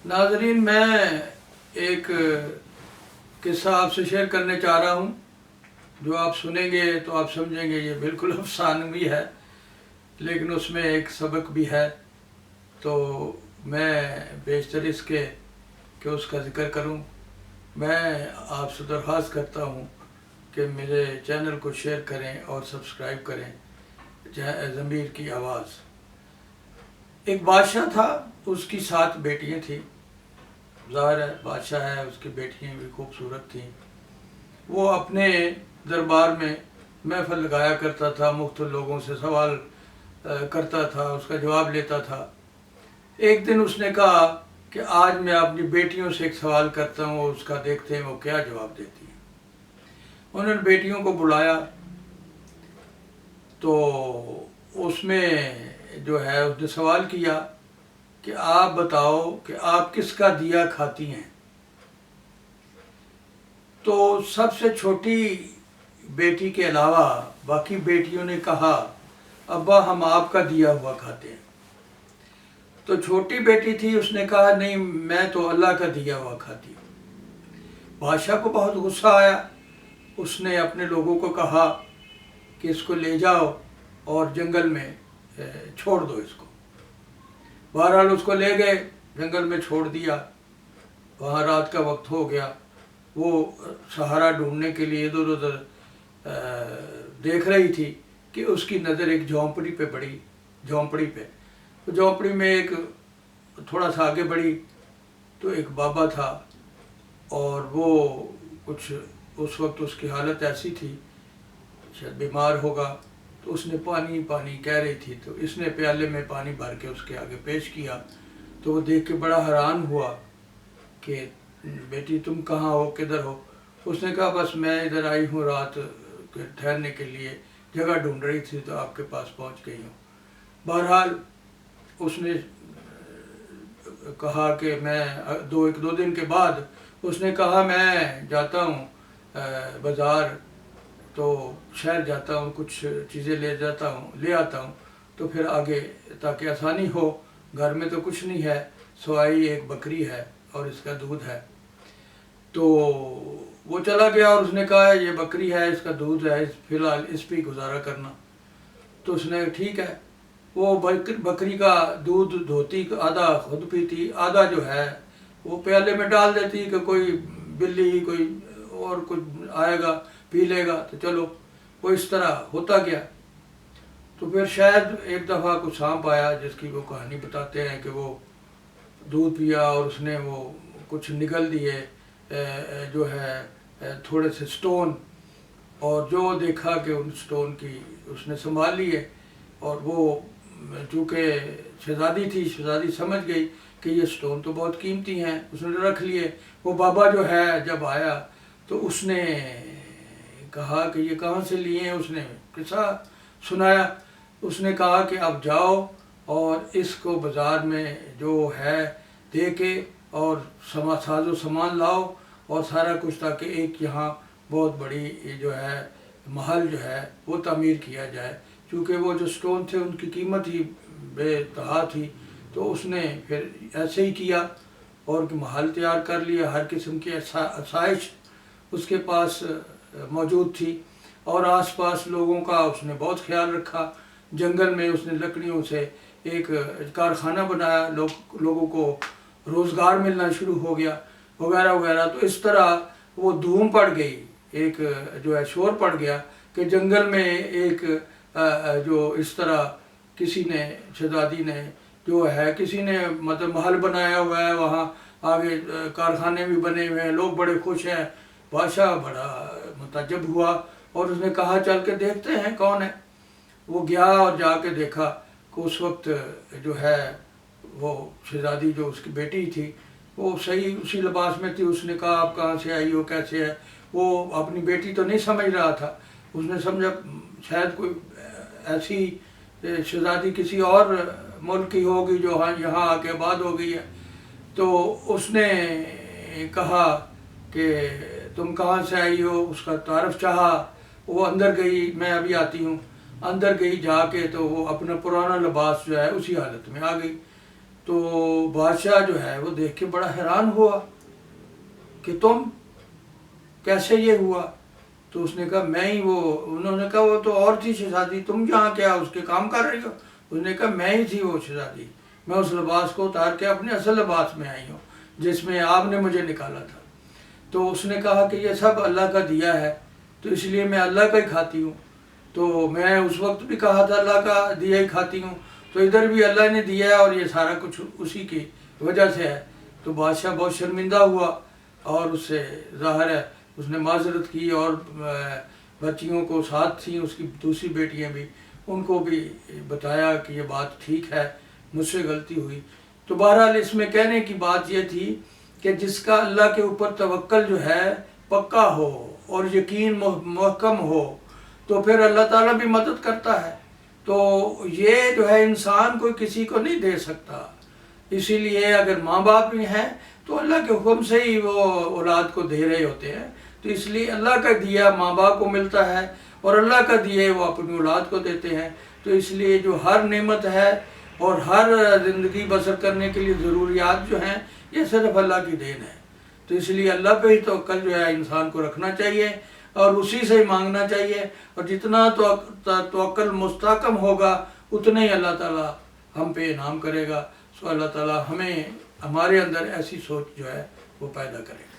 ناظرین، میں ایک قصہ آپ سے شیئر کرنے چاہ رہا ہوں جو آپ سنیں گے تو آپ سمجھیں گے یہ بالکل افسانوی ہے، لیکن اس میں ایک سبق بھی ہے۔ تو میں بیشتر اس کے کہ اس کا ذکر کروں، میں آپ سے درخواست کرتا ہوں کہ میرے چینل کو شیئر کریں اور سبسکرائب کریں۔ ضمیر کی آواز۔ ایک بادشاہ تھا، اس کی 7 بیٹیاں تھیں۔ ظاہر ہے بادشاہ ہے، اس کی بیٹیاں بھی خوبصورت تھیں۔ وہ اپنے دربار میں محفل لگایا کرتا تھا، مختلف لوگوں سے سوال کرتا تھا، اس کا جواب لیتا تھا۔ ایک دن اس نے کہا کہ آج میں اپنی بیٹیوں سے ایک سوال کرتا ہوں، اس کا دیکھتے ہیں وہ کیا جواب دیتی ہیں۔ انہوں نے بیٹیوں کو بلایا تو اس میں جو ہے اس نے سوال کیا کہ آپ بتاؤ کہ آپ کس کا دیا کھاتی ہیں؟ تو سب سے چھوٹی بیٹی کے علاوہ باقی بیٹیوں نے کہا ابا ہم آپ کا دیا ہوا کھاتے ہیں۔ تو چھوٹی بیٹی تھی، اس نے کہا نہیں میں تو اللہ کا دیا ہوا کھاتی ہوں۔ بادشاہ کو بہت غصہ آیا، اس نے اپنے لوگوں کو کہا کہ اس کو لے جاؤ اور جنگل میں چھوڑ دو اس کو۔ بہرحال اس کو لے گئے، جنگل میں چھوڑ دیا۔ وہاں رات کا وقت ہو گیا، وہ سہارا ڈھونڈنے کے لیے ادھر ادھر دیکھ رہی تھی کہ اس کی نظر ایک جھونپڑی پہ پڑی، جھونپڑی پہ۔ تو جھونپڑی میں ایک تھوڑا سا آگے بڑھی تو ایک بابا تھا، اور وہ کچھ اس وقت اس کی حالت ایسی تھی شاید بیمار ہوگا، تو اس نے پانی پانی کہہ رہی تھی، تو اس نے پیالے میں پانی بھر کے اس کے آگے پیش کیا۔ تو وہ دیکھ کے بڑا حیران ہوا کہ بیٹی تم کہاں ہو، کدھر ہو؟ اس نے کہا بس میں ادھر آئی ہوں رات ٹھہرنے کے لیے، جگہ ڈھونڈ رہی تھی تو آپ کے پاس پہنچ گئی ہوں۔ بہرحال اس نے کہا کہ میں ایک دو دن کے بعد اس نے کہا میں جاتا ہوں بازار، تو شہر جاتا ہوں، کچھ چیزیں لے آتا ہوں، تو پھر آگے تاکہ آسانی ہو، گھر میں تو کچھ نہیں ہے سوائے ایک بکری ہے اور اس کا دودھ ہے۔ تو وہ چلا گیا اور اس نے کہا یہ بکری ہے، اس کا دودھ ہے، فی الحال اس پہ گزارا کرنا۔ تو اس نے ٹھیک ہے، وہ بکری کا دودھ دھوتی، آدھا خود پیتی، آدھا جو ہے وہ پیالے میں ڈال دیتی کہ کوئی بلی کوئی اور کچھ آئے گا پی لے گا، تو چلو وہ اس طرح ہوتا گیا۔ تو پھر شاید ایک دفعہ کچھ سانپ آیا، جس کی وہ کہانی بتاتے ہیں کہ وہ دودھ پیا اور اس نے وہ کچھ نگل دیے جو ہے تھوڑے سے سٹون، اور جو دیکھا کہ ان سٹون کی اس نے سنبھال لیے، اور وہ چونکہ شہزادی تھی، شہزادی سمجھ گئی کہ یہ سٹون تو بہت قیمتی ہیں، اس نے رکھ لیے۔ وہ بابا جو ہے جب آیا تو اس نے کہا کہ یہ کہاں سے لیے ہیں، اس نے قصہ سنایا۔ اس نے کہا کہ اب جاؤ اور اس کو بازار میں جو ہے دے کے اور ساز و سامان لاؤ اور سارا کچھ، تاکہ ایک یہاں بہت بڑی جو ہے محل جو ہے وہ تعمیر کیا جائے، کیونکہ وہ جو سٹون تھے ان کی قیمت ہی بے انتہا تھی۔ تو اس نے پھر ایسے ہی کیا اور محل تیار کر لیا، ہر قسم کی آسائش اس کے پاس موجود تھی، اور آس پاس لوگوں کا اس نے بہت خیال رکھا۔ جنگل میں اس نے لکڑیوں سے ایک کارخانہ بنایا، لوگوں کو روزگار ملنا شروع ہو گیا وغیرہ وغیرہ۔ تو اس طرح وہ دھوم پڑ گئی، ایک جو ہے شور پڑ گیا کہ جنگل میں ایک جو اس طرح کسی نے، شہزادی نے جو ہے کسی نے مطلب محل بنایا ہوا ہے، وہاں آگے کارخانے بھی بنے ہوئے ہیں، لوگ بڑے خوش ہیں۔ بادشاہ بڑا متعجب ہوا اور اس نے کہا چل کے دیکھتے ہیں کون ہے۔ وہ گیا اور جا کے دیکھا کہ اس وقت جو ہے وہ شہزادی جو اس کی بیٹی تھی وہ صحیح اسی لباس میں تھی۔ اس نے کہا آپ کہاں سے آئی ہو، کیسے ہے؟ وہ اپنی بیٹی تو نہیں سمجھ رہا تھا، اس نے سمجھا شاید کوئی ایسی شہزادی کسی اور ملک کی ہوگی جو یہاں آ کے آباد ہو گئی ہے۔ تو اس نے کہا کہ تم کہاں سے آئی ہو، اس کا تعارف چاہا۔ وہ اندر گئی، میں ابھی آتی ہوں، اندر گئی، جا کے تو وہ اپنا پرانا لباس جو ہے اسی حالت میں آ گئی۔ تو بادشاہ جو ہے وہ دیکھ کے بڑا حیران ہوا کہ تم کیسے یہ ہوا؟ تو اس نے کہا میں ہی انہوں نے کہا وہ تو اور تھی شہزادی، تم یہاں کیا اس کے کام کر رہی ہو؟ اس نے کہا میں ہی تھی وہ شہزادی، میں اس لباس کو اتار کے اپنے اصل لباس میں آئی ہوں جس میں آپ نے مجھے نکالا تھا۔ تو اس نے کہا کہ یہ سب اللہ کا دیا ہے، تو اس لیے میں اللہ کا ہی کھاتی ہوں۔ تو میں اس وقت بھی کہا تھا اللہ کا دیا ہی کھاتی ہوں، تو ادھر بھی اللہ نے دیا ہے اور یہ سارا کچھ اسی کی وجہ سے ہے۔ تو بادشاہ بہت شرمندہ ہوا اور اس سے ظاہر ہے اس نے معذرت کی، اور بچیوں کو ساتھ تھیں اس کی دوسری بیٹیاں بھی، ان کو بھی بتایا کہ یہ بات ٹھیک ہے، مجھ سے غلطی ہوئی۔ تو بہرحال اس میں کہنے کی بات یہ تھی کہ جس کا اللہ کے اوپر توکل جو ہے پکا ہو اور یقین محکم ہو تو پھر اللہ تعالیٰ بھی مدد کرتا ہے۔ تو یہ جو ہے انسان کوئی کسی کو نہیں دے سکتا، اسی لیے اگر ماں باپ بھی ہیں تو اللہ کے حکم سے ہی وہ اولاد کو دے رہے ہوتے ہیں، تو اس لیے اللہ کا دیا ماں باپ کو ملتا ہے اور اللہ کا دیا وہ اپنی اولاد کو دیتے ہیں۔ تو اس لیے جو ہر نعمت ہے اور ہر زندگی بسر کرنے کے لیے ضروریات جو ہیں یہ صرف اللہ کی دین ہے۔ تو اس لیے اللہ پہ ہی توکل جو ہے انسان کو رکھنا چاہیے اور اسی سے ہی مانگنا چاہیے، اور جتنا توکل مستحکم ہوگا اتنا ہی اللہ تعالیٰ ہم پہ انعام کرے گا۔ سو اللہ تعالیٰ ہمیں ہمارے اندر ایسی سوچ جو ہے وہ پیدا کرے گا۔